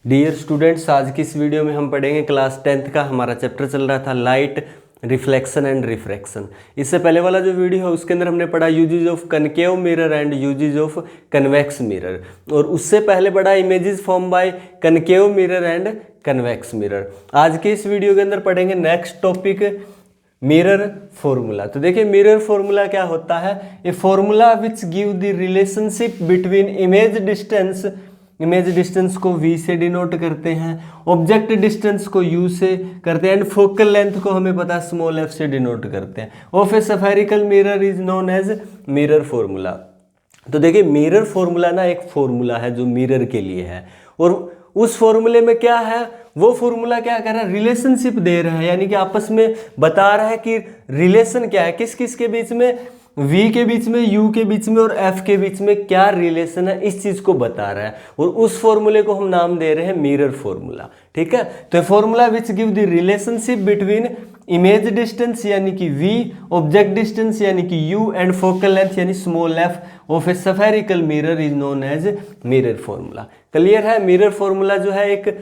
Dear students, आज की इस वीडियो में हम पढ़ेंगे क्लास 10th का हमारा चैप्टर चल रहा था लाइट रिफ्लेक्शन एंड रिफ्रैक्शन। इससे पहले वाला जो वीडियो है उसके अंदर हमने पढ़ा uses of concave mirror and uses of convex mirror, और उससे पहले पढ़ा images form by concave mirror and convex mirror. आज के इस वीडियो के अंदर पढ़ेंगे नेक्स्ट टॉपिक मिरर फॉर्मूला। तो देखिए मिरर फॉर्मूला क्या होता है। A formula which give the relationship between image distance को v से डिनोट करते हैं, ऑब्जेक्ट डिस्टेंस को u से करते हैं, एंड फोकल लेंथ को हमें पता है स्मॉल f से डिनोट करते हैं। Of a spherical mirror is known as mirror formula. तो देखिए मिरर फॉर्मूला ना एक फॉर्मूला है जो मिरर के लिए है, और उस फॉर्मूले में क्या है, वो फॉर्मूला क्या कर रहा है, रिलेशनशिप दे रहा है, यानी कि आपस में बता रहा है कि रिलेशन क्या है, किस किस के बीच में, v के बीच में, u के बीच में और f के बीच में क्या रिलेशन है, इस चीज को बता रहा है। और उस फॉर्मूले को हम नाम दे रहे हैं मिरर फॉर्मूला। ठीक है, तो formula which give the relationship between image distance यानी कि v, ऑब्जेक्ट डिस्टेंस यानी कि u, एंड फोकल लेंथ यानी small f of a spherical mirror is known as mirror formula. Clear है। मिरर फॉर्मूला जो है एक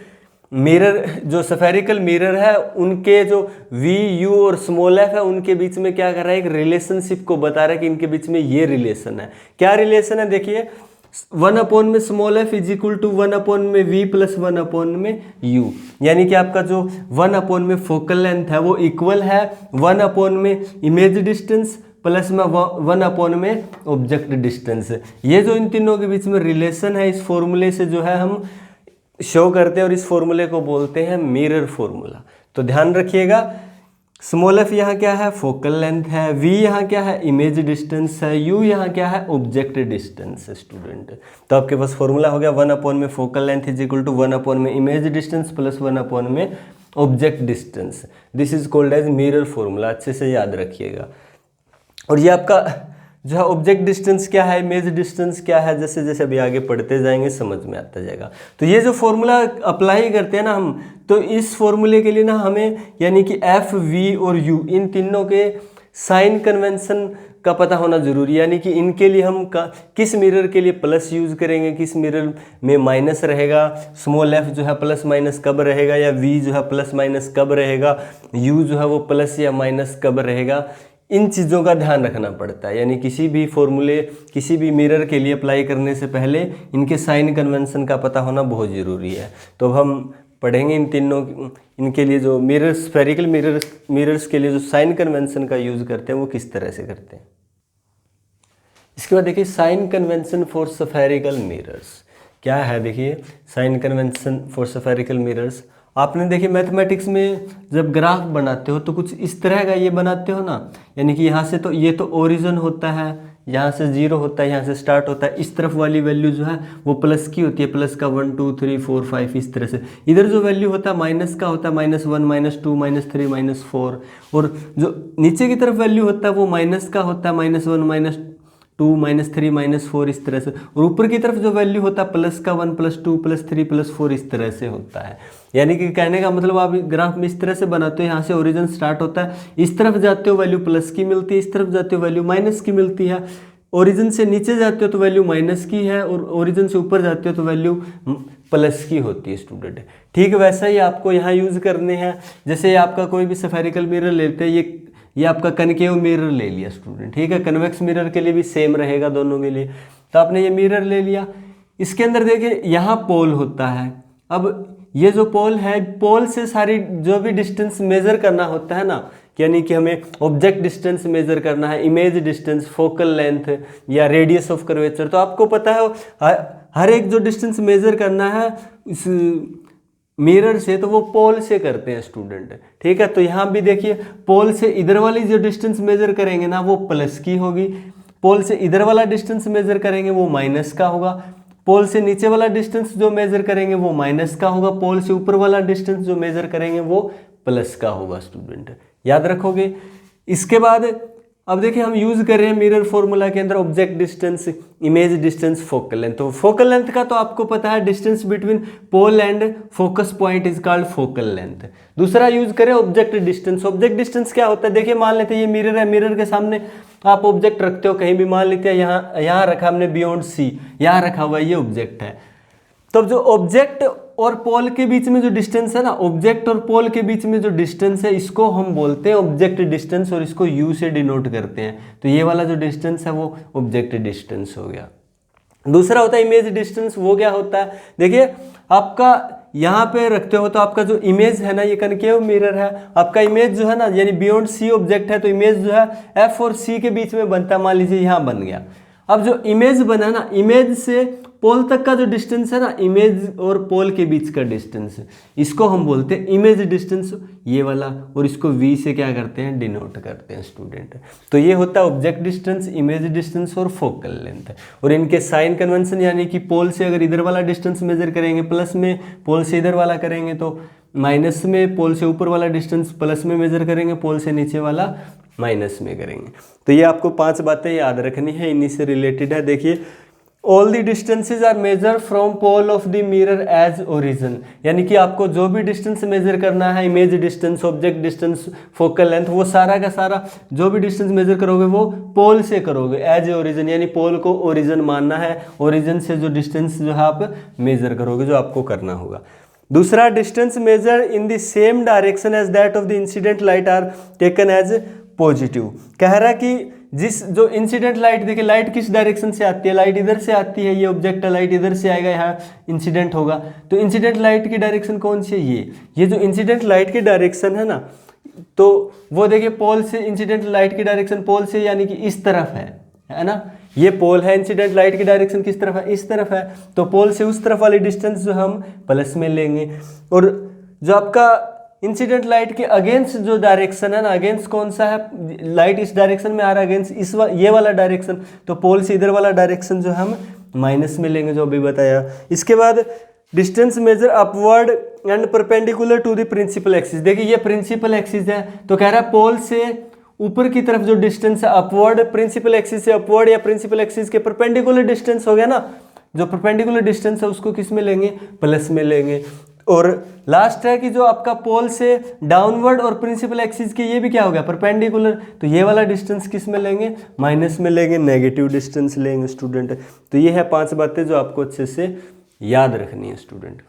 मिरर, जो स्फेरिकल मिरर है उनके जो v, u और स्मॉल f है उनके बीच में क्या कर रहा है, एक रिलेशनशिप को बता रहा है कि इनके बीच में ये रिलेशन है। क्या रिलेशन है, देखिए 1 में small f is equal to 1 में v प्लस 1 में u, यानी कि आपका जो 1 में फोकल लेंथ है वो इक्वल है 1 में इमेज डिस्टेंस प्लस में 1 में ऑब्जेक्ट डिस्टेंस। ये जो इन तीनों के बीच में रिलेशन है इस फॉर्मूले से जो है हम शो करते हैं, और इस फॉर्मूले को बोलते हैं मिरर फॉर्मूला। तो ध्यान रखिएगा, स्मॉल f यहाँ क्या है, फोकल लेंथ है, v यहाँ क्या है, इमेज डिस्टेंस है, u यहाँ क्या है, ऑब्जेक्ट डिस्टेंस है स्टूडेंट। तो आपके पास फॉर्मूला हो गया 1 में focal length is equal to 1 में इमेज डिस्टेंस प्लस 1 में object distance. This is called as mirror formula, अच्छे से याद रखिएगा। और ये आपका जो है ऑब्जेक्ट डिस्टेंस क्या है, इमेज डिस्टेंस क्या है, जैसे जैसे अभी आगे पढ़ते जाएंगे समझ में आता जाएगा। तो ये जो फॉर्मूला अप्लाई करते हैं ना हम, तो इस फॉर्मूले के लिए ना हमें यानी कि f, v और u इन तीनों के साइन कन्वेंशन का पता होना जरूरी है, यानी कि इनके लिए हम किस मिरर के लिए प्लस यूज करेंगे, किस मिरर में माइनस रहेगा, स्मॉल f जो है प्लस माइनस कब रहेगा, या v जो है प्लस माइनस कब रहेगा, u जो है वो प्लस या माइनस कब रहेगा, इन चीज़ों का ध्यान रखना पड़ता है। यानी किसी भी फॉर्मूले, किसी भी मिरर के लिए अप्लाई करने से पहले इनके साइन कन्वेंशन का पता होना बहुत ज़रूरी है। तो हम पढ़ेंगे इन तीनों, इनके लिए जो मिरर, स्फेरिकल मिरर्स के लिए जो साइन कन्वेंशन का यूज़ करते हैं वो किस तरह से करते हैं। इसके बाद देखिए sign convention for spherical mirrors क्या है। देखिए sign convention for spherical mirrors, आपने देखिए मैथमेटिक्स में जब ग्राफ बनाते हो तो कुछ इस तरह का ये बनाते हो ना, यानी कि यहाँ से तो ये तो ओरिजिन होता है, यहाँ से 0 होता है, यहाँ से स्टार्ट होता है, इस तरफ वाली वैल्यू जो है वो प्लस की होती है, प्लस का 1 2 3 4 5 इस तरह से। इधर जो वैल्यू होता है माइनस का होता है, -1 -2 -3 -4, और जो नीचे की तरफ वैल्यू होता है वो माइनस का होता है, -1 -2 -3 -4 इस तरह से, और ऊपर की तरफ जो वैल्यू होता है प्लस का 1 +2 +3 +4 इस तरह से होता है। यानी कि कहने का मतलब आप ग्राफ में इस तरह से बनाते हो, यहाँ से ओरिजिन स्टार्ट होता है, इस तरफ जाते हो वैल्यू प्लस की मिलती है, इस तरफ जाते हो वैल्यू माइनस की मिलती है, ओरिजिन से नीचे जाते हो तो वैल्यू माइनस की है, और ओरिजिन से ऊपर जाते हो तो वैल्यू प्लस की होती है स्टूडेंट। ठीक वैसा ही आपको यहाँ यूज़ करने हैं। जैसे आपका कोई भी स्फेरिकल मिरर लेते हैं, ये आपका कनकेव मिरर ले लिया स्टूडेंट, ठीक है। कन्वेक्स मिरर के लिए भी सेम रहेगा दोनों के लिए। तो आपने ये मिरर ले लिया, इसके अंदर देखिए यहाँ पोल होता है। अब ये जो पोल है, पोल से सारी जो भी डिस्टेंस मेजर करना होता है ना, यानी कि हमें ऑब्जेक्ट डिस्टेंस मेजर करना है, इमेज डिस्टेंस, फोकल लेंथ या रेडियस ऑफ कर्वेचर, तो आपको पता है हर एक जो डिस्टेंस मेजर करना है इस मिरर से तो वो पोल से करते हैं स्टूडेंट, ठीक है। तो यहाँ भी देखिए पोल से इधर वाली जो डिस्टेंस मेजर करेंगे ना वो प्लस की होगी, पोल से इधर वाला डिस्टेंस मेजर करेंगे वो माइनस का होगा, पोल से नीचे वाला डिस्टेंस जो मेजर करेंगे वो माइनस का होगा, पोल से ऊपर वाला डिस्टेंस जो मेजर करेंगे वो प्लस का होगा स्टूडेंट, याद रखोगे। इसके बाद अब देखिए हम यूज कर रहे हैं मिरर फॉर्मूला के अंदर object distance, image distance, focal length. तो फोकल लेंथ का तो आपको पता है, distance between pole and focus point is called focal length. दूसरा यूज करें ऑब्जेक्ट डिस्टेंस। ऑब्जेक्ट डिस्टेंस क्या होता है, देखिए मान लेते हैं ये मिरर है, मिरर के सामने आप ऑब्जेक्ट रखते हो कहीं भी, मान लेते हैं यहाँ रखा हमने बियॉन्ड सी, यहाँ रखा हुआ ये ऑब्जेक्ट है। तो जो ऑब्जेक्ट और पोल के बीच में जो डिस्टेंस है ना, ऑब्जेक्ट और पोल के बीच में जो डिस्टेंस है, इसको हम बोलते हैं ऑब्जेक्ट डिस्टेंस और इसको यू से डिनोट करते हैं। तो ये वाला जो डिस्टेंस है वो ऑब्जेक्ट डिस्टेंस हो गया। दूसरा होता है इमेज डिस्टेंस। वो क्या होता है, देखिए आपका यहाँ पे रखते हो तो आपका जो इमेज है ना, ये कनकेव मिरर है। आपका इमेज जो है ना, यानी बियॉन्ड सी ऑब्जेक्ट है, तो इमेज जो है एफ और सी के बीच में बनता है। मान लीजिए यहाँ बन गया। अब जो इमेज बना ना, इमेज से पोल तक का जो डिस्टेंस है ना, इमेज और पोल के बीच का डिस्टेंस, इसको हम बोलते हैं इमेज डिस्टेंस, ये वाला। और इसको वी से क्या करते हैं, डिनोट करते हैं स्टूडेंट। तो ये होता है ऑब्जेक्ट डिस्टेंस, इमेज डिस्टेंस और फोकल लेंथ। और इनके साइन कन्वेंशन, यानी कि पोल से अगर इधर वाला डिस्टेंस मेजर करेंगे प्लस में, पोल से इधर वाला करेंगे तो माइनस में, पोल से ऊपर वाला डिस्टेंस प्लस में मेजर करेंगे, पोल से नीचे वाला माइनस में करेंगे। तो ये आपको 5 बातें याद रखनी है, इन्हीं से रिलेटेड है। देखिए, all the distances are measure from pole of the mirror as origin, यानी कि आपको जो भी डिस्टेंस मेजर करना है, image distance, object distance, focal length, वो सारा का सारा जो भी डिस्टेंस मेजर करोगे वो पोल से करोगे एज ओरिजिन, यानी पोल को ओरिजिन मानना है। ओरिजिन से जो डिस्टेंस जो है आप मेजर करोगे, जो आपको करना होगा। दूसरा, distance measure in the same direction as that of the incident light are taken as positive. कह रहा है कि जिस जो इंसिडेंट लाइट, देखिए लाइट किस डायरेक्शन से आती है, लाइट इधर से आती है, ये ऑब्जेक्ट है, लाइट इधर से आएगा, यहाँ इंसिडेंट होगा। तो इंसिडेंट लाइट की डायरेक्शन कौन सी है, ये जो इंसिडेंट लाइट की डायरेक्शन है ना, तो वो देखिए पोल से इंसिडेंट लाइट की डायरेक्शन पोल से यानी कि इस तरफ है ना। ये पोल है, इंसिडेंट लाइट की डायरेक्शन किस तरफ है, इस तरफ है। तो पोल से उस तरफ वाली डिस्टेंस जो हम प्लस में लेंगे। और जो आपका इंसिडेंट लाइट के अगेंस्ट जो डायरेक्शन है ना, अगेंस्ट कौन सा है, लाइट इस डायरेक्शन में आ रहा है, अगेंस्ट ये वाला डायरेक्शन, तो पोल से इधर वाला डायरेक्शन जो हम माइनस में लेंगे, जो अभी बताया। इसके बाद distance measure upward and perpendicular to the principal axis. देखिए ये प्रिंसिपल एक्सिस है, तो कह रहा है पोल से ऊपर की तरफ जो डिस्टेंस है अपवर्ड, प्रिंसिपल एक्सिस से अपवर्ड या प्रिंसिपल एक्सिस के परपेंडिकुलर डिस्टेंस हो गया ना, जो परपेंडिकुलर डिस्टेंस है उसको किस में लेंगे, प्लस में लेंगे। और लास्ट है कि जो आपका पोल से डाउनवर्ड और प्रिंसिपल एक्सिस के ये भी क्या हो गया, परपेंडिकुलर, तो ये वाला डिस्टेंस किस में लेंगे, माइनस में लेंगे, नेगेटिव डिस्टेंस लेंगे स्टूडेंट। तो ये है 5 बातें जो आपको अच्छे से याद रखनी है स्टूडेंट।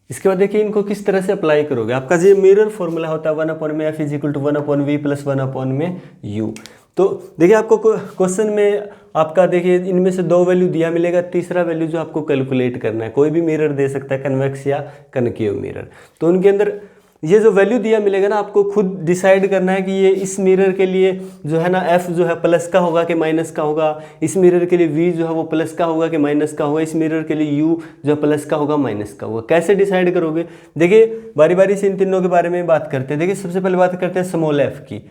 इसके बाद देखिए इनको किस तरह से अप्लाई करोगे। आपका जो मिरर फॉर्मूला होता है 1/f = 1/v + 1/u। तो देखिए आपको क्वेश्चन में आपका देखिए इनमें से 2 वैल्यू दिया मिलेगा, तीसरा वैल्यू जो आपको कैलकुलेट करना है। कोई भी मिरर दे सकता है, कन्वेक्स या कनकेव मिरर। तो उनके अंदर ये जो वैल्यू दिया मिलेगा ना, आपको खुद डिसाइड करना है कि ये इस मिरर के लिए जो है ना f जो है प्लस का होगा कि माइनस का होगा, इस मिरर के लिए v जो है वो प्लस का होगा कि माइनस का होगा, इस मिरर के लिए u जो है प्लस का होगा माइनस का होगा। कैसे डिसाइड करोगे, देखिए बारी बारी से इन तीनों के बारे में बात करते हैं। देखिए सबसे पहले बात करते हैं स्मॉल f की।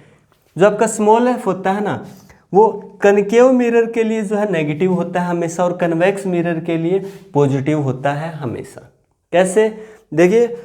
जो आपका स्मॉल f होता है ना, वो कनकेव मिरर के लिए जो है नेगेटिव होता है हमेशा, और कन्वेक्स मिरर के लिए पॉजिटिव होता है हमेशा। कैसे, देखिए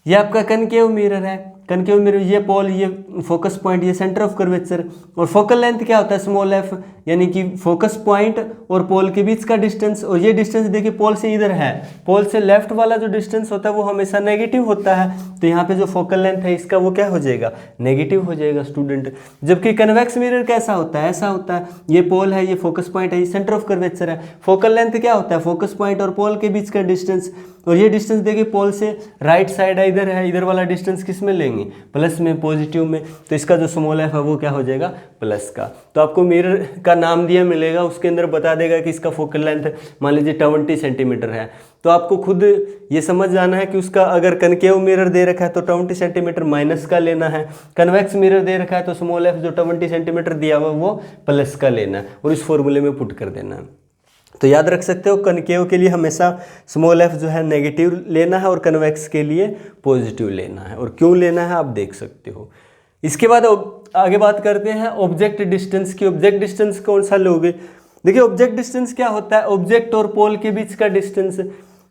ये आपका कनकेव मिरर है, कनकेव मिरर, ये पोल, ये फोकस पॉइंट, ये सेंटर ऑफ कर्वेचर। और फोकल लेंथ क्या होता है, स्मॉल f, यानी कि फोकस पॉइंट और पोल के बीच का डिस्टेंस। और ये डिस्टेंस देखिए पोल से इधर है, पोल से लेफ्ट वाला जो डिस्टेंस होता है वो हमेशा नेगेटिव होता है। तो यहाँ पे जो फोकल लेंथ है इसका वो क्या हो जाएगा, नेगेटिव हो जाएगा स्टूडेंट। जबकि कन्वेक्स मिरर कैसा होता है, ऐसा होता है, ये पोल है, ये फोकस पॉइंट है, ये सेंटर ऑफ कर्वेचर है। फोकल लेंथ क्या होता है, फोकस पॉइंट और पोल के बीच का डिस्टेंस। और ये डिस्टेंस देखिए पोल से राइट साइड है, इधर है, इधर वाला डिस्टेंस किस में लेंगे, प्लस में, पॉजिटिव में। तो इसका जो स्मॉल f है वो क्या हो जाएगा, प्लस का। तो आपको मिरर का नाम दिया मिलेगा, उसके अंदर बता देगा कि इसका फोकल लेंथ मान लीजिए 20 सेंटीमीटर है। तो आपको खुद ये समझ जाना है कि उसका अगर कनकेव मिरर दे रखा है तो 20 सेंटीमीटर माइनस का लेना है, कन्वेक्स मिरर दे रखा है तो स्मॉल f जो 20 सेंटीमीटर दिया हुआ वो प्लस का लेना है, और इस फॉर्मूले में पुट कर देना है। तो याद रख सकते हो कनकेव के लिए हमेशा स्मॉल f जो है नेगेटिव लेना है और कन्वेक्स के लिए पॉजिटिव लेना है। और क्यों लेना है आप देख सकते हो। इसके बाद आगे बात करते हैं ऑब्जेक्ट डिस्टेंस की। ऑब्जेक्ट डिस्टेंस कौन सा लोगे, देखिए ऑब्जेक्ट डिस्टेंस क्या होता है, ऑब्जेक्ट और पोल के बीच का डिस्टेंस।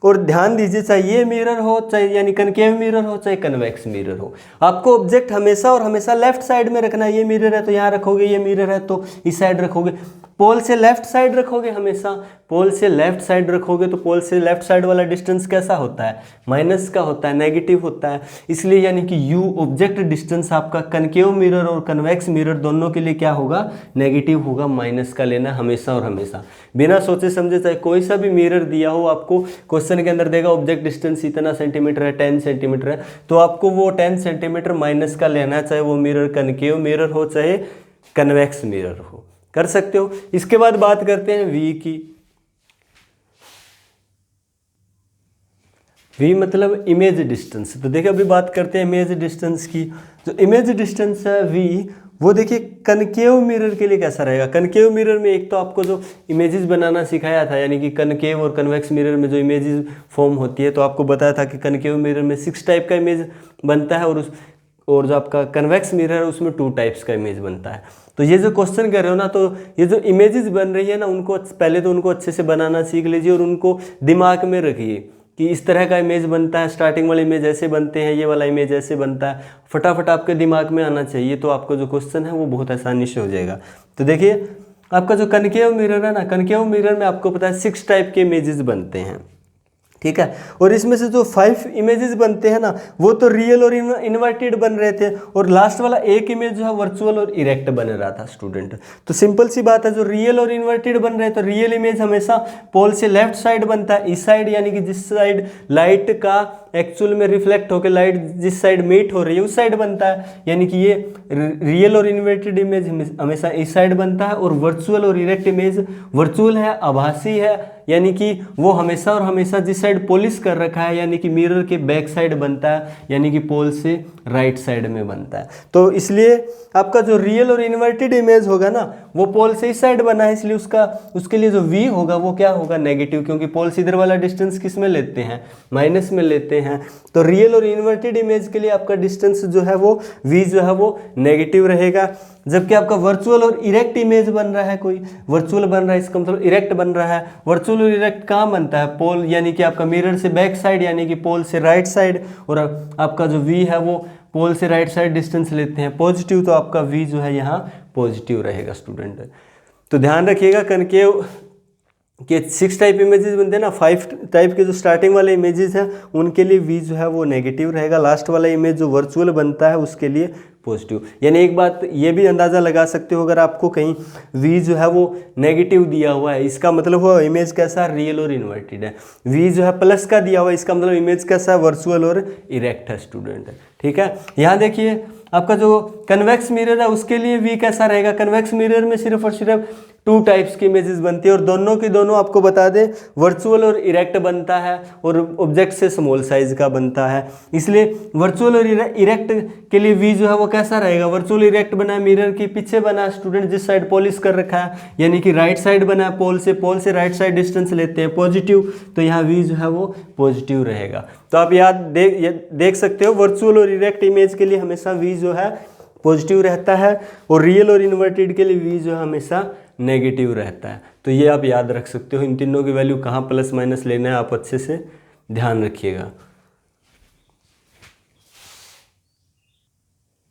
और ध्यान दीजिए, चाहे ये मिरर हो, चाहे यानी कनकेव मिरर हो, चाहे कन्वेक्स मिरर हो, आपको ऑब्जेक्ट हमेशा और हमेशा लेफ्ट साइड में रखना है। ये मिरर है तो यहाँ रखोगे, ये मिरर है तो इस साइड रखोगे। पोल से लेफ्ट साइड रखोगे, हमेशा पोल से लेफ्ट साइड रखोगे तो पोल से लेफ्ट साइड वाला डिस्टेंस कैसा होता है, माइनस का होता है, नेगेटिव होता है। इसलिए यानी कि यू ऑब्जेक्ट डिस्टेंस आपका कनकेव मिरर और कन्वेक्स मिरर दोनों के लिए क्या होगा, नेगेटिव होगा, माइनस का लेना हमेशा और हमेशा, बिना सोचे समझे। चाहे कोई सा भी मिरर दिया हो, आपको क्वेश्चन के अंदर देगा ऑब्जेक्ट डिस्टेंस इतना सेंटीमीटर है, 10 सेंटीमीटर है, तो आपको वो 10 सेंटीमीटर माइनस का लेना, चाहे वो मिरर कनकेव मिरर हो चाहे कन्वेक्स मिरर हो, कर सकते हो। इसके बाद बात करते हैं वी की। वी मतलब इमेज डिस्टेंस। तो देखिए अभी बात करते हैं इमेज डिस्टेंस की। जो इमेज डिस्टेंस है वी, वो देखिए कनकेव मिरर के लिए कैसा रहेगा। कनकेव मिरर में एक तो आपको जो इमेजेस बनाना सिखाया था, यानी कि कनकेव और कन्वेक्स मिरर में जो इमेजेस फॉर्म होती है, तो आपको बताया था कि कनकेव मिरर में 6 टाइप का इमेज बनता है और जो आपका कन्वेक्स मिरर है उसमें 2 टाइप्स का इमेज बनता है। तो ये जो क्वेश्चन कर रहे हो ना, तो ये जो इमेजेस बन रही है ना, उनको पहले तो उनको अच्छे से बनाना सीख लीजिए और उनको दिमाग में रखिए कि इस तरह का इमेज बनता है, स्टार्टिंग वाले इमेज ऐसे बनते हैं, ये वाला इमेज ऐसे बनता है, फटाफट आपके दिमाग में आना चाहिए, तो आपका जो क्वेश्चन है वो बहुत आसानी से हो जाएगा। तो देखिए आपका जो कनकेव मिरर है ना, कनकेव मिरर में आपको पता है 6 टाइप के इमेजेस बनते हैं, ठीक है। और इसमें से जो 5 इमेजेस बनते हैं ना, वो तो रियल और इन्वर्टेड बन रहे थे, और लास्ट वाला एक इमेज जो है वर्चुअल और इरेक्ट बन रहा था स्टूडेंट। तो सिंपल सी बात है, जो रियल और इन्वर्टेड बन रहे हैं, तो रियल इमेज हमेशा पोल से लेफ्ट साइड बनता है, इस साइड, यानी कि जिस साइड लाइट का एक्चुअल में रिफ्लेक्ट होकर लाइट जिस साइड मीट हो रही है उस साइड बनता है, यानी कि ये रियल और इन्वर्टेड इमेज हमेशा इस साइड बनता है। और वर्चुअल और इरेक्ट इमेज, वर्चुअल है, आभासी है, यानी कि वो हमेशा और हमेशा जिस साइड पॉलिश कर रखा है, यानी कि मिरर के बैक साइड बनता है, यानी कि पोल से राइट साइड में बनता है। तो इसलिए आपका जो रियल और इन्वर्टेड इमेज होगा ना, वो पोल से इस साइड बना है, इसलिए उसके लिए जो वी होगा वो क्या होगा, नेगेटिव, क्योंकि पोल से इधर वाला डिस्टेंस किस में लेते हैं, माइनस में लेते हैं। तो रियल और इन्वर्टेड इमेज के लिए आपका डिस्टेंस जो है वो वी जो है वो नेगेटिव रहेगा। जबकि आपका वर्चुअल और इरेक्ट इमेज बन रहा है, कोई वर्चुअल बन रहा है, इसका मतलब इरेक्ट बन रहा है। वर्चुअल और इरेक्ट कहाँ बनता है, पोल, यानी कि आपका मिरर से बैक साइड, यानी कि पोल से राइट साइड, और आपका जो वी है वो पोल से राइट साइड डिस्टेंस लेते हैं पॉजिटिव, तो आपका वी जो है यहाँ पॉजिटिव रहेगा स्टूडेंट। तो ध्यान रखिएगा कनकेव के 6 टाइप इमेजेस बनते हैं ना, 5 टाइप के जो स्टार्टिंग वाले इमेजेस हैं उनके लिए वी जो है वो नेगेटिव रहेगा, लास्ट वाला इमेज जो वर्चुअल बनता है उसके लिए पॉजिटिव। यानी एक बात ये भी अंदाज़ा लगा सकते हो, अगर आपको कहीं वी जो है वो नेगेटिव दिया हुआ है, इसका मतलब हुआ इमेज कैसा, रियल और इन्वर्टेड है। वी जो है प्लस का दिया हुआ है, इसका मतलब इमेज कैसा है, वर्चुअल और इरेक्ट है स्टूडेंट, ठीक है। यहाँ देखिए आपका जो कन्वेक्स मिरर है उसके लिए वी कैसा रहेगा। कन्वेक्स मिरर में सिर्फ और सिर्फ 2 टाइप्स की इमेजेस बनती है, और दोनों की दोनों आपको बता दें वर्चुअल और इरेक्ट बनता है, और ऑब्जेक्ट से स्मॉल साइज का बनता है। इसलिए वर्चुअल और इरेक्ट के लिए वी जो है वो कैसा रहेगा, वर्चुअल इरेक्ट बना है, मिरर के पीछे बना है स्टूडेंट, जिस साइड पॉलिश कर रखा है, यानी कि राइट साइड बना है, पोल से राइट साइड डिस्टेंस लेते हैं पॉजिटिव, तो यहाँ वी जो है वो पॉजिटिव रहेगा। तो आप याद देख सकते हो, वर्चुअल और इरेक्ट इमेज के लिए हमेशा वी जो है पॉजिटिव रहता है, और रियल और इन्वर्टेड के लिए वी जो है हमेशा नेगेटिव रहता है। तो ये आप याद रख सकते हो, इन तीनों की वैल्यू कहाँ प्लस माइनस लेना है आप अच्छे से ध्यान रखिएगा।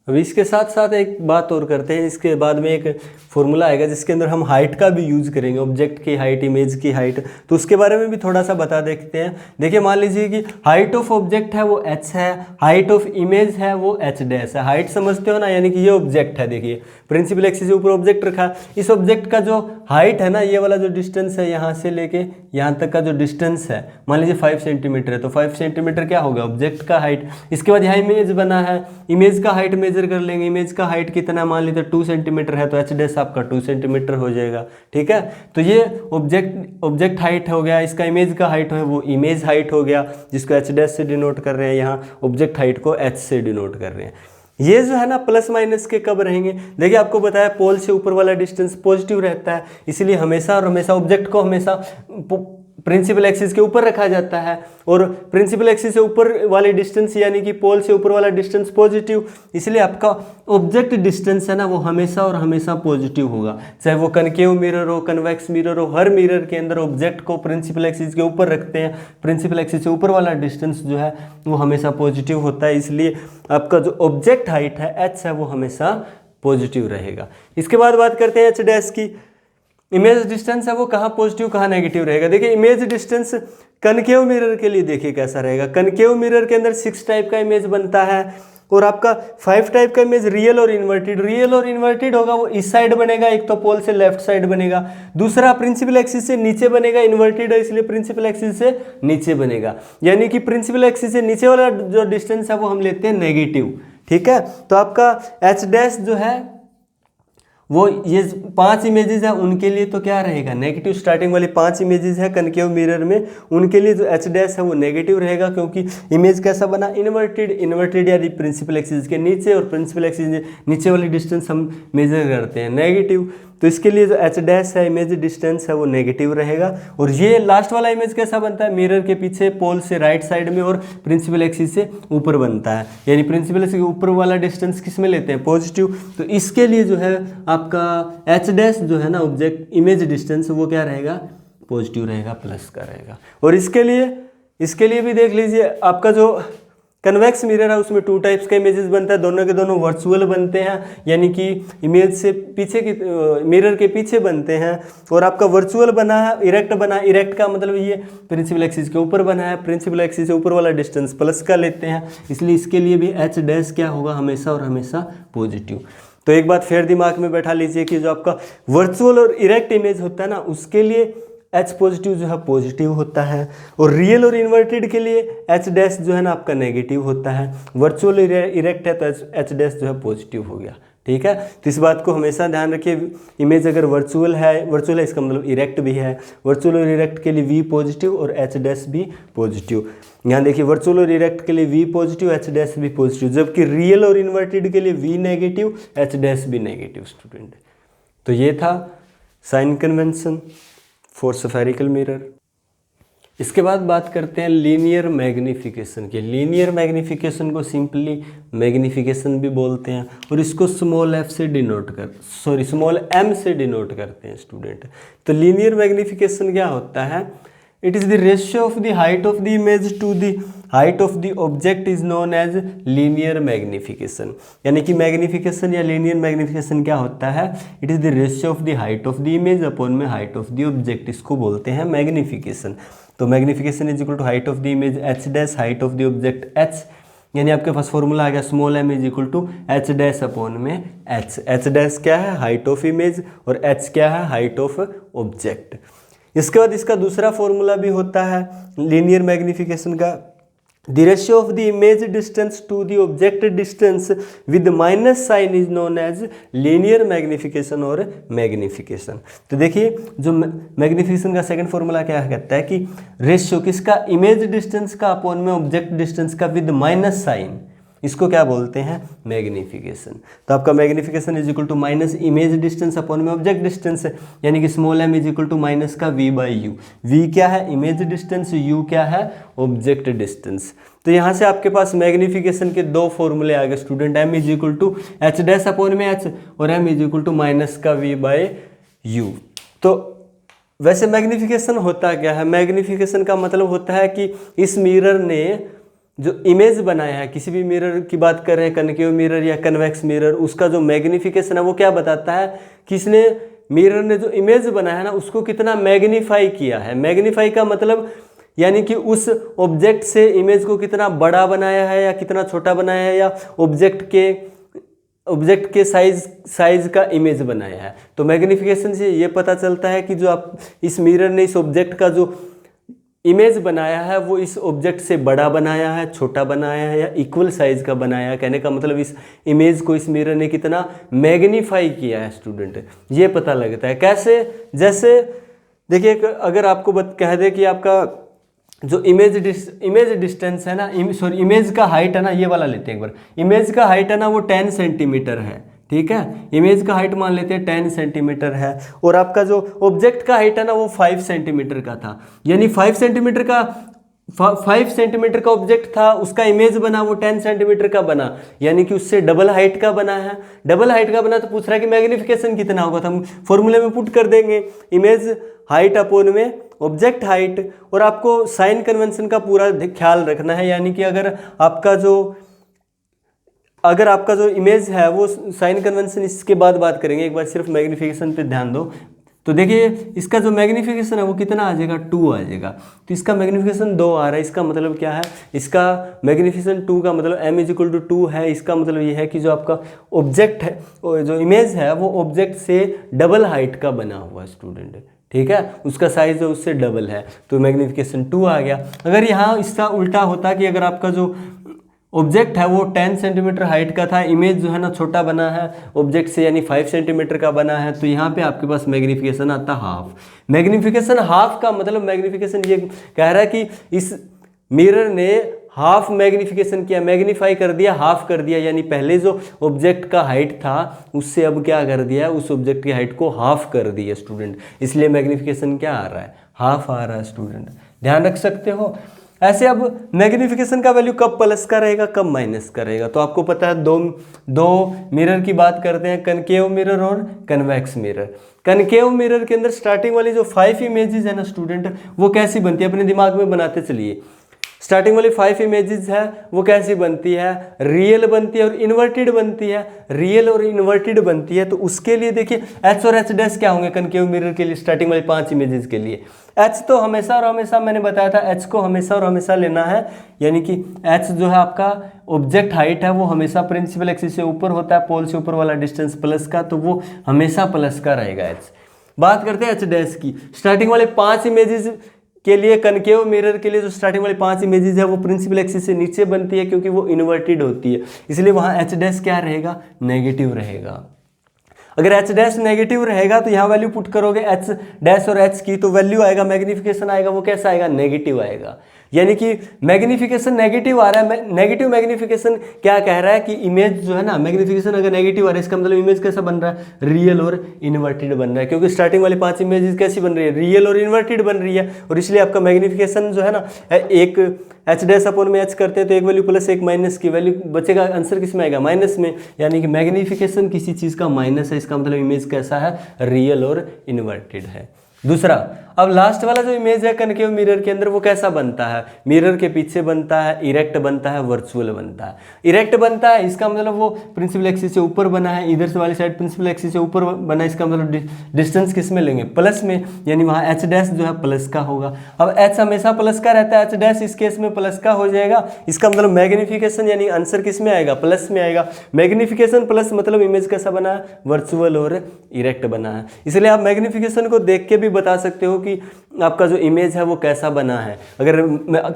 अब इसके साथ साथ एक बात और करते हैं, इसके बाद में एक फॉर्मूला आएगा जिसके अंदर हम हाइट का भी यूज़ करेंगे, ऑब्जेक्ट की हाइट, इमेज की हाइट, तो उसके बारे में भी थोड़ा सा बता देखते हैं। देखिए मान लीजिए कि हाइट ऑफ ऑब्जेक्ट है वो h है, हाइट ऑफ इमेज है वो h डैश है। हाइट समझते हो ना, यानी कि ये ऑब्जेक्ट है, देखिए प्रिंसिपल एक्सिस के ऊपर ऑब्जेक्ट रखा, इस ऑब्जेक्ट का जो हाइट है ना, ये वाला जो डिस्टेंस है यहाँ से लेके यहाँ तक का जो डिस्टेंस है, मान लीजिए 5 सेंटीमीटर है, तो 5 सेंटीमीटर क्या होगा, ऑब्जेक्ट का हाइट। इसके बाद यहाँ इमेज बना है, इमेज का हाइट मेजर कर लेंगे, इमेज का हाइट कितना, मान लीजिए 2 सेंटीमीटर है, तो h डैश आपका 2 सेंटीमीटर हो जाएगा, ठीक है। तो ये ऑब्जेक्ट हाइट हो गया, इसका इमेज का हाइट है वो इमेज हाइट हो गया, जिसको h डैश से डिनोट कर रहे हैं, यहाँ ऑब्जेक्ट हाइट को h से डिनोट कर रहे हैं। ये जो है ना प्लस माइनस के कब रहेंगे, देखिए आपको बताया पोल से ऊपर वाला डिस्टेंस पॉजिटिव रहता है, इसलिए हमेशा और हमेशा ऑब्जेक्ट को हमेशा प्रिंसिपल एक्सिस के ऊपर रखा जाता है, और प्रिंसिपल एक्सिस से ऊपर वाले डिस्टेंस यानी कि पोल से ऊपर वाला डिस्टेंस पॉजिटिव, इसलिए आपका ऑब्जेक्ट डिस्टेंस है ना वो हमेशा और हमेशा पॉजिटिव होगा। चाहे वो कनकेव मिरर हो, कन्वेक्स मिरर हो, हर मिरर के अंदर ऑब्जेक्ट को प्रिंसिपल एक्सिस के ऊपर रखते हैं, प्रिंसिपल एक्सिस से ऊपर वाला डिस्टेंस जो है वो हमेशा पॉजिटिव होता है, इसलिए आपका जो ऑब्जेक्ट हाइट है h है वो हमेशा पॉजिटिव रहेगा। इसके बाद बात करते हैं h डैश की। इमेज डिस्टेंस है वो कहाँ पॉजिटिव कहाँ नेगेटिव रहेगा। देखिए इमेज डिस्टेंस कनकेव मिरर के लिए देखिए कैसा रहेगा। कनकेव मिरर के अंदर 6 टाइप का इमेज बनता है और आपका 5 टाइप का इमेज रियल और इन्वर्टेड। रियल और इन्वर्टेड होगा वो इस साइड बनेगा, एक तो पोल से लेफ्ट साइड बनेगा, दूसरा प्रिंसिपल एक्सिस से नीचे बनेगा, इन्वर्टेड है इसलिए प्रिंसिपल एक्सिस से नीचे बनेगा। यानी कि प्रिंसिपल एक्सिस से नीचे वाला जो डिस्टेंस है वो हम लेते हैं नेगेटिव, ठीक है। तो आपका एच डैश जो है वो ये 5 इमेजेस है उनके लिए तो क्या रहेगा, नेगेटिव। स्टार्टिंग वाली 5 इमेजेस है कनकेव मिरर में, उनके लिए जो एच डैश है वो नेगेटिव रहेगा, क्योंकि इमेज कैसा बना, इन्वर्टेड। इन्वर्टेड यानी प्रिंसिपल एक्सिस के नीचे, और प्रिंसिपल एक्सिस नीचे वाली डिस्टेंस हम मेजर करते हैं नेगेटिव। तो इसके लिए जो एच डैश है इमेज डिस्टेंस है वो नेगेटिव रहेगा। और ये लास्ट वाला इमेज कैसा बनता है, मिरर के पीछे पोल से राइट साइड में और प्रिंसिपल एक्सिस से ऊपर बनता है, यानी प्रिंसिपल एक्सिस के ऊपर वाला डिस्टेंस किस में लेते हैं, पॉजिटिव। तो इसके लिए जो है आपका एच डैश जो है ना ऑब्जेक्ट इमेज डिस्टेंस वो क्या रहेगा, पॉजिटिव रहेगा, प्लस का रहेगा। और इसके लिए भी देख लीजिए, आपका जो कन्वेक्स मिरर है उसमें 2 टाइप्स का इमेजेस बनता है, दोनों के दोनों वर्चुअल बनते हैं, यानी कि इमेज से पीछे की मिरर के पीछे बनते हैं। और आपका वर्चुअल बना है, इरेक्ट बना है। इरेक्ट का मतलब ये प्रिंसिपल एक्सिस के ऊपर बना है, प्रिंसिपल एक्सिस से ऊपर वाला डिस्टेंस प्लस का लेते हैं, इसलिए इसके लिए भी एच डैश क्या होगा, हमेशा और हमेशा पॉजिटिव। तो एक बात फिर दिमाग में बैठा लीजिए कि जो आपका वर्चुअल और इरेक्ट इमेज होता है ना उसके लिए एच पॉजिटिव जो है पॉजिटिव होता है, और रियल और इन्वर्टेड के लिए एच डैश जो है ना आपका नेगेटिव होता है। वर्चुअल इरेक्ट है तो एच डैश जो है पॉजिटिव हो गया, ठीक है। तो इस बात को हमेशा ध्यान रखिए, इमेज अगर वर्चुअल है इसका मतलब इरेक्ट भी है। वर्चुअल और इरेक्ट के लिए वी पॉजिटिव और एच डैश भी पॉजिटिव। यहाँ देखिए वर्चुअल और इरेक्ट के लिए वी पॉजिटिव, एच डैश भी पॉजिटिव, जबकि रियल और इन्वर्टेड के लिए वी नेगेटिव, एच डैश भी नेगेटिव स्टूडेंट। तो ये था sign convention for spherical mirror. इसके बाद बात करते हैं लीनियर मैग्निफिकेशन की। लीनियर मैग्निफिकेशन को सिंपली मैग्निफिकेशन भी बोलते हैं, और इसको स्मॉल एम से डिनोट करते हैं स्टूडेंट। तो लीनियर मैग्निफिकेशन क्या होता है, it is the ratio of the height of the image to the height of the object is known as linear magnification. यानी कि मैग्निफिकेशन या लीनियर मैग्निफिकेशन क्या होता है, it is the ratio of the height of the image upon में height of the object, इसको बोलते हैं मैग्निफिकेशन। तो magnification is equal to height of the image H dash, height of the object H, यानी आपके पास formula आ गया small M is equal to H dash upon में एच। एच डैश क्या है, हाइट ऑफ इमेज, और एच क्या है, हाइट ऑफ ऑब्जेक्ट। इसके बाद इसका दूसरा फॉर्मूला भी होता है लीनियर मैग्निफिकेशन का, the ratio of the image distance to the object distance with minus sign is known as linear magnification और मैग्निफिकेशन। तो देखिए जो मैग्निफिकेशन का सेकंड फॉर्मूला क्या कहता है कि रेशियो किसका, इमेज डिस्टेंस का अपॉन में ऑब्जेक्ट डिस्टेंस का विद माइनस साइन, इसको क्या बोलते हैं, मैग्निफिकेशन। तो आपका magnification is equal to minus image distance upon में ऑब्जेक्ट डिस्टेंस है, यानी कि small M is equal to minus का वी बाई यू। वी क्या है, इमेज डिस्टेंस, यू क्या है, ऑब्जेक्ट डिस्टेंस। तो यहाँ से आपके पास मैग्निफिकेशन के 2 फॉर्मूले आ गए student, M is equal to H dash upon में एच, और M is equal to minus का वी बाई यू। तो वैसे मैग्निफिकेशन होता क्या है, मैग्निफिकेशन का मतलब होता है कि इस मिरर ने जो इमेज बनाया है, किसी भी मिरर की बात कर रहे हैं, कनकेव मिरर या कन्वेक्स मिरर, उसका जो मैग्निफिकेशन है वो क्या बताता है कि इसने मिरर ने जो इमेज बनाया है ना उसको कितना मैग्नीफाई किया है। मैग्नीफाई का मतलब यानी कि उस ऑब्जेक्ट से इमेज को कितना बड़ा बनाया है या कितना छोटा बनाया है, या ऑब्जेक्ट के साइज का इमेज बनाया है। तो मैग्निफिकेशन से ये पता चलता है कि जो आप इस मिरर ने इस ऑब्जेक्ट का जो इमेज बनाया है वो इस ऑब्जेक्ट से बड़ा बनाया है, छोटा बनाया है, या इक्वल साइज का बनाया है। कहने का मतलब इस इमेज को इस मिरर ने कितना मैग्नीफाई किया है स्टूडेंट, ये पता लगता है। कैसे, जैसे देखिए अगर आपको कह दे कि आपका जो इमेज डिस्टेंस है ना, इमेज का हाइट है ना, ये वाला लेते हैं एक बार, इमेज का हाइट है ना वो 10 सेंटीमीटर है, ठीक है। इमेज का हाइट मान लेते हैं 10 सेंटीमीटर है, और आपका जो ऑब्जेक्ट का हाइट है ना वो 5 सेंटीमीटर का था, यानी 5 सेंटीमीटर का ऑब्जेक्ट था, उसका इमेज बना वो 10 सेंटीमीटर का बना, यानी कि उससे डबल हाइट का बना है। डबल हाइट का बना तो पूछ रहा है कि मैग्निफिकेशन कितना होगा, तो हम फॉर्मूले में पुट कर देंगे इमेज हाइट अपॉन में ऑब्जेक्ट हाइट। और आपको साइन कन्वेंशन का पूरा ख्याल रखना है, यानी कि अगर आपका जो इमेज है वो साइन कन्वेंशन इसके बाद बात करेंगे, एक बार सिर्फ मैग्निफिकेशन पे ध्यान दो। तो देखिए इसका जो मैग्नीफिकेशन है वो कितना आ जाएगा, 2 आ जाएगा। तो इसका मैग्नीफिकेशन 2 आ रहा है, इसका मतलब क्या है, इसका मैग्नीफिकेशन 2 का मतलब m = 2 है। इसका मतलब ये है कि जो आपका ऑब्जेक्ट है, जो इमेज है वो ऑब्जेक्ट से डबल हाइट का बना हुआ है स्टूडेंट, ठीक है, उसका साइज है उससे डबल है, तो मैग्नीफिकेशन 2 आ गया। अगर यहाँ इसका उल्टा होता कि अगर आपका जो ऑब्जेक्ट है वो 10 सेंटीमीटर हाइट का था, इमेज जो है ना छोटा बना है ऑब्जेक्ट से यानी 5 सेंटीमीटर का बना है, तो यहाँ पे आपके पास मैग्नीफिकेशन आता हाफ। मैग्नीफिकेशन हाफ का मतलब मैग्नीफिकेशन ये कह रहा है कि इस मिरर ने हाफ मैग्नीफिकेशन किया, मैग्नीफाई कर दिया, हाफ कर दिया, यानी पहले जो ऑब्जेक्ट का हाइट था उससे अब क्या कर दिया, उस ऑब्जेक्ट की हाइट को हाफ कर दिया स्टूडेंट, इसलिए मैग्नीफिकेशन क्या आ रहा है, हाफ आ रहा है स्टूडेंट, ध्यान रख सकते हो। ऐसे अब मैग्नीफिकेशन का वैल्यू कब प्लस का रहेगा, कब माइनस का रहेगा, तो आपको पता है दो मिरर की बात करते हैं, कनकेव मिरर और कन्वेक्स मिरर। कनकेव मिरर के अंदर स्टार्टिंग वाली जो 5 इमेजेस है ना स्टूडेंट, वो कैसी बनती है, अपने दिमाग में बनाते चलिए। स्टार्टिंग वाली 5 इमेजेस है वो कैसी बनती है, रियल बनती है और इन्वर्टेड बनती है, रियल और इन्वर्टेड बनती है। तो उसके लिए देखिए एच और एच डैश क्या होंगे कनकेव मिरर के लिए, स्टार्टिंग वाली 5 इमेजेस के लिए एच तो हमेशा और हमेशा, मैंने बताया था एच को हमेशा और हमेशा लेना है, यानी कि एच जो है आपका ऑब्जेक्ट हाइट है वो हमेशा प्रिंसिपल एक्सिस से ऊपर होता है, पोल से ऊपर वाला डिस्टेंस प्लस का, तो वो हमेशा प्लस का रहेगा एच। बात करते हैं एच डैश की, स्टार्टिंग वाले 5 इमेजेस के लिए कनकेव मिरर के लिए जो स्टार्टिंग वाली 5 इमेजेस है वो प्रिंसिपल एक्सिस से नीचे बनती है क्योंकि वो इन्वर्टेड होती है, इसलिए वहाँ एच डैश क्या रहेगा, नेगेटिव रहेगा। अगर एच डैश नेगेटिव रहेगा तो यहाँ वैल्यू पुट करोगे एच डैश और एच की, तो वैल्यू आएगा, मैग्नीफिकेशन आएगा, वो कैसा आएगा, नेगेटिव आएगा। यानी कि मैग्नीफिकेशन नेगेटिव आ रहा है। नेगेटिव मैग्नीफिकेशन क्या कह रहा है कि इमेज जो है ना, मैग्नीफिकेशन अगर नेगेटिव आ रहा है इसका मतलब इमेज कैसा बन रहा है, रियल और इन्वर्टेड बन रहा है, क्योंकि स्टार्टिंग वाली 5 इमेजेस कैसी बन रही है, रियल और इन्वर्टेड बन रही है, और इसलिए आपका मैग्नीफिकेशन जो है ना, एक एच डैश अपॉन में एच करते हैं तो एक वैल्यू प्लस एक माइनस की वैल्यू बचेगा, आंसर किस में आएगा, माइनस में। यानी कि मैग्नीफिकेशन किसी चीज़ का माइनस है, इसका मतलब इमेज कैसा है, रियल और इन्वर्टेड है। दूसरा, अब लास्ट वाला जो इमेज है कनकेव मिरर के अंदर वो कैसा बनता है, मिरर के पीछे बनता है, इरेक्ट बनता है, वर्चुअल बनता है। इरेक्ट बनता है इसका मतलब वो प्रिंसिपल एक्सिस से ऊपर बना है, इधर से वाली साइड प्रिंसिपल एक्सिस से ऊपर बना है, इसका मतलब डिस्टेंस किस में लेंगे, प्लस में, यानी वहाँ एच डैश जो है प्लस का होगा। अब एच हमेशा प्लस का रहता है, एच डैश इस केस में प्लस का हो जाएगा, इसका मतलब मैग्नीफिकेशन यानी आंसर किस में आएगा, प्लस में आएगा। मैग्नीफिकेशन प्लस मतलब इमेज कैसा बना है, वर्चुअल और इरेक्ट बना है। इसलिए आप मैग्नीफिकेशन को देख के भी बता सकते हो कि आपका जो इमेज है वो कैसा बना है। अगर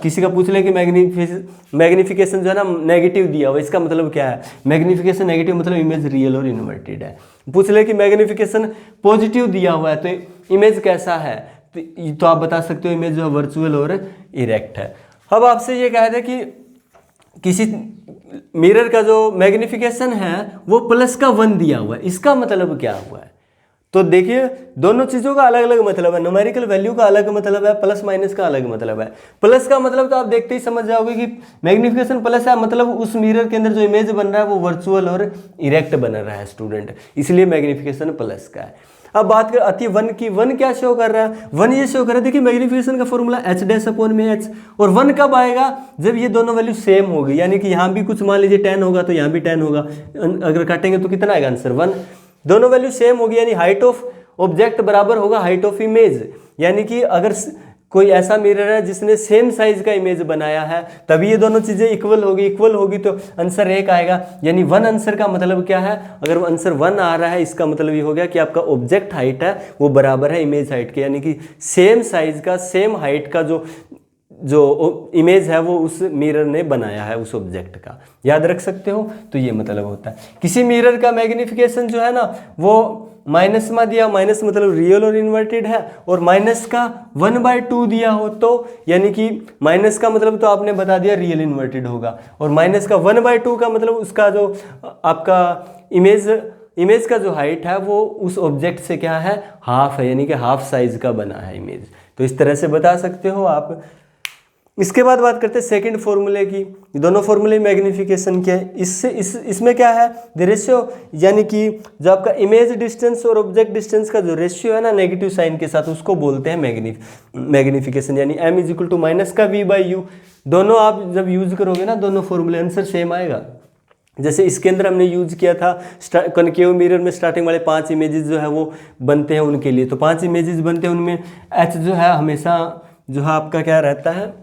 किसी का पूछ ले कि मैग्नीफिकेशन जो है ना नेगेटिव दिया हुआ, इसका मतलब क्या है, मैग्नीफिकेशन नेगेटिव मतलब इमेज रियल और इन्वर्टेड है। पूछ ले कि मैग्नीफिकेशन पॉजिटिव दिया हुआ है तो इमेज कैसा है, तो आप बता सकते हो इमेज जो है वर्चुअल और इरेक्ट है। अब आपसे ये कह दे कि किसी मिरर का जो मैग्नीफिकेशन है वो प्लस का 1 दिया हुआ है, इसका मतलब क्या हुआ है, तो देखिए दोनों चीज़ों का अलग अलग मतलब है, न्यूमेरिकल वैल्यू का अलग मतलब है, प्लस माइनस का अलग मतलब है। प्लस का मतलब तो आप देखते ही समझ जाओगे कि मैग्नीफिकेशन प्लस है, मतलब उस मिरर के अंदर जो इमेज बन रहा है वो वर्चुअल और इरेक्ट बन रहा है स्टूडेंट, इसलिए मैग्नीफिकेशन प्लस का है। अब बात कर आती है 1 की, 1 क्या शो कर रहा है, 1 ये शो कर रहा है, देखिए मैग्नीफिकेशन का फॉर्मूला एच डैश अपॉन में एच, और 1 कब आएगा, जब ये दोनों वैल्यू सेम होगी, यानी कि यहाँ भी कुछ मान लीजिए 10 होगा तो यहाँ भी 10 होगा, अगर काटेंगे तो कितना आएगा आंसर 1, दोनों वैल्यू सेम होगी, यानी हाइट ऑफ ऑब्जेक्ट बराबर होगा हाइट ऑफ इमेज। यानी कि अगर कोई ऐसा मिरर है जिसने सेम साइज का इमेज बनाया है तभी ये दोनों चीजें इक्वल होगी तो आंसर 1 आएगा। यानी 1 आंसर का मतलब क्या है, अगर आंसर 1 आ रहा है इसका मतलब ये हो गया कि आपका ऑब्जेक्ट हाइट है वो बराबर है इमेज हाइट के, यानी कि सेम साइज का सेम हाइट का जो इमेज है वो उस मिरर ने बनाया है उस ऑब्जेक्ट का, याद रख सकते हो। तो ये मतलब होता है किसी मिरर का मैग्नीफिकेशन जो है ना वो माइनस में दिया, माइनस मतलब रियल और इन्वर्टेड है, और माइनस का 1/2 दिया हो तो यानी कि माइनस का मतलब तो आपने बता दिया रियल इन्वर्टेड होगा, और माइनस का 1/2 का मतलब उसका जो आपका इमेज का जो हाइट है वो उस ऑब्जेक्ट से क्या है, हाफ है, यानी कि हाफ साइज का बना है इमेज। तो इस तरह से बता सकते हो आप। इसके बाद बात करते हैं सेकंड फॉर्मूले की, दोनों फॉर्मूले मैग्नीफिकेशन के हैं। इसमें क्या है, द रेशियो, यानी कि जो आपका इमेज डिस्टेंस और ऑब्जेक्ट डिस्टेंस का जो रेशियो है ना नेगेटिव साइन के साथ, उसको बोलते हैं मैग्नीफिकेशन, यानी m = -का v/u। दोनों आप जब यूज करोगे ना दोनों फॉर्मूले आंसर सेम आएगा। जैसे इसके अंदर हमने यूज किया था कनकेव मिरर में स्टार्टिंग वाले 5 इमेजेस जो है वो बनते हैं उनके लिए। तो 5 इमेजेस बनते हैं, उनमें एच जो है हमेशा जो है आपका क्या रहता है,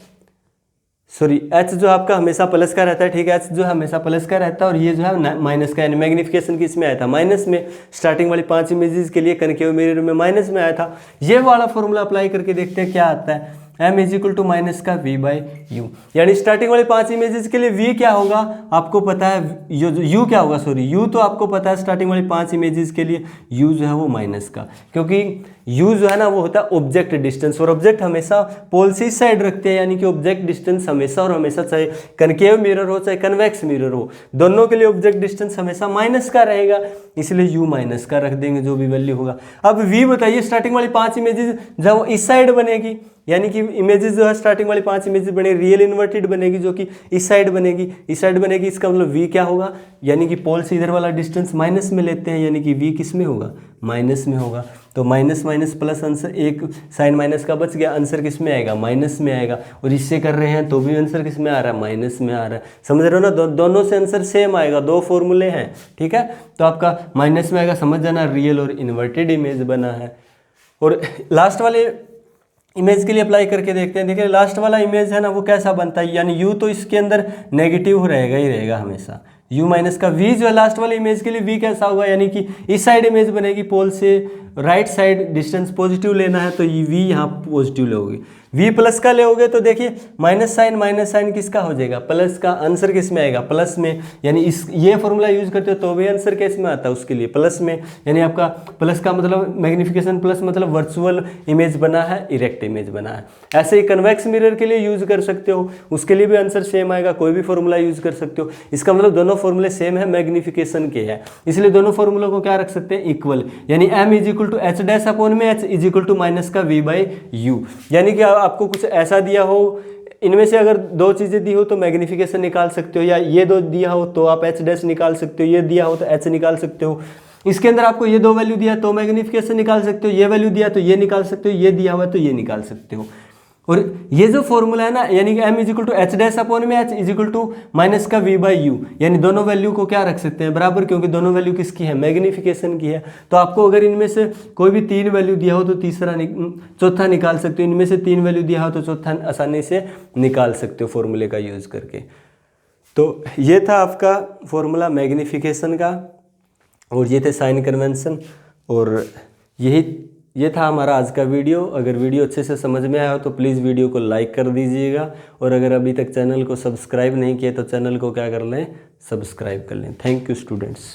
सॉरी एच जो आपका हमेशा प्लस का रहता है, ठीक है, एच जो है हमेशा प्लस का रहता है और ये जो है माइनस का, यानी मैग्निफिकेशन किस में आया था, माइनस में। स्टार्टिंग वाली 5 इमेजेस के लिए कनकेव मिरर में माइनस में आया था। ये वाला फॉर्मूला अप्लाई करके देखते हैं क्या आता है, m is equal to minus का v बाई यू, यानी स्टार्टिंग वाले 5 इमेजेस के लिए v क्या होगा आपको पता है, u क्या होगा, सॉरी u तो आपको पता है स्टार्टिंग वाले 5 इमेजेस के लिए u जो है वो माइनस का, क्योंकि u जो है ना वो होता है ऑब्जेक्ट डिस्टेंस, और ऑब्जेक्ट हमेशा पोल से इस साइड रखते हैं, यानी कि ऑब्जेक्ट डिस्टेंस हमेशा और हमेशा, चाहे कनकेव मिरर हो चाहे कन्वेक्स मिरर हो, दोनों के लिए ऑब्जेक्ट डिस्टेंस हमेशा माइनस का रहेगा, इसलिए u माइनस का रख देंगे जो भी वैल्यू होगा। अब v बताइए स्टार्टिंग वाली 5 इमेजेस जब इस साइड बनेगी, यानी कि इमेजेस जो है स्टार्टिंग वाली 5 इमेजेस बने रियल इन्वर्टेड बनेगी जो कि इस साइड बनेगी, इस साइड बनेगी, इसका मतलब v क्या होगा, यानी कि पोल से इधर वाला डिस्टेंस माइनस में लेते हैं, यानी कि v किस में होगा, माइनस में होगा। तो माइनस माइनस प्लस आंसर, एक साइन माइनस का बच गया, आंसर किस में आएगा, माइनस में आएगा। और इससे कर रहे हैं तो भी आंसर किस में आ रहा है, माइनस में आ रहा है। समझ रहे हो ना, दोनों से आंसर सेम आएगा, 2 फॉर्मूले हैं, ठीक है। तो आपका माइनस में आएगा, समझ जाना, रियल और इन्वर्टेड इमेज बना है। और लास्ट वाले इमेज के लिए अप्लाई करके देखते हैं। देखिए लास्ट वाला इमेज है ना वो कैसा बनता है, यानी u तो इसके अंदर नेगेटिव रहेगा ही रहेगा हमेशा, u माइनस का v जो है लास्ट वाले इमेज के लिए v कैसा होगा, यानी कि इस साइड इमेज बनेगी, पोल से राइट साइड डिस्टेंस पॉजिटिव लेना है तो ये v यहाँ पॉजिटिव लोगे, v प्लस का लोगे तो देखिए माइनस साइन किसका हो जाएगा, प्लस का, आंसर किस में आएगा, प्लस में, यानी इस ये फॉर्मूला यूज करते हो तो भी आंसर किस में आता है, उसके लिए प्लस में, यानी आपका प्लस का मतलब मैग्निफिकेशन प्लस मतलब वर्चुअल इमेज बना है, इरेक्ट इमेज बना है। ऐसे ही कन्वेक्स मिरर के लिए यूज कर सकते हो, उसके लिए भी आंसर सेम आएगा, कोई भी फॉर्मूला यूज कर सकते हो। इसका मतलब दोनों फॉर्मूले सेम है, मैग्निफिकेशन के है, इसलिए दोनों फॉर्मूलों को क्या रख सकते हैं, इक्वल, यानी m is equal to H dash upon में h is equal to minus का v बाई यू, यानी कि आपको कुछ ऐसा दिया हो, इनमें से अगर 2 चीज़ें दी हो तो मैग्निफिकेशन निकाल सकते हो, या ये 2 दिया हो तो आप h डैश निकाल सकते हो, ये दिया हो तो h निकाल सकते हो। इसके अंदर आपको ये 2 वैल्यू दिया तो मैग्निफिकेशन निकाल सकते हो, ये वैल्यू दिया तो ये निकाल सकते हो, ये दिया हुआ तो ये निकाल सकते हो। और ये जो फॉर्मूला है ना, यानी कि m is equal to H dash upon में h is equal to minus का v बाई यू, यानी दोनों वैल्यू को क्या रख सकते हैं बराबर, क्योंकि दोनों वैल्यू किसकी है, मैग्निफिकेशन की है। तो आपको अगर इनमें से कोई भी 3 वैल्यू दिया हो तो चौथा निकाल सकते हो, इनमें से 3 वैल्यू दिया हो तो चौथा आसानी से निकाल सकते हो फॉर्मूले का यूज करके। तो ये था आपका फॉर्मूला मैग्निफिकेशन का, और ये थे साइन कन्वेंशन, और ये था हमारा आज का वीडियो। अगर वीडियो अच्छे से समझ में आया हो तो प्लीज़ वीडियो को लाइक कर दीजिएगा, और अगर अभी तक चैनल को सब्सक्राइब नहीं किया तो चैनल को क्या कर लें, सब्सक्राइब कर लें। Thank you students.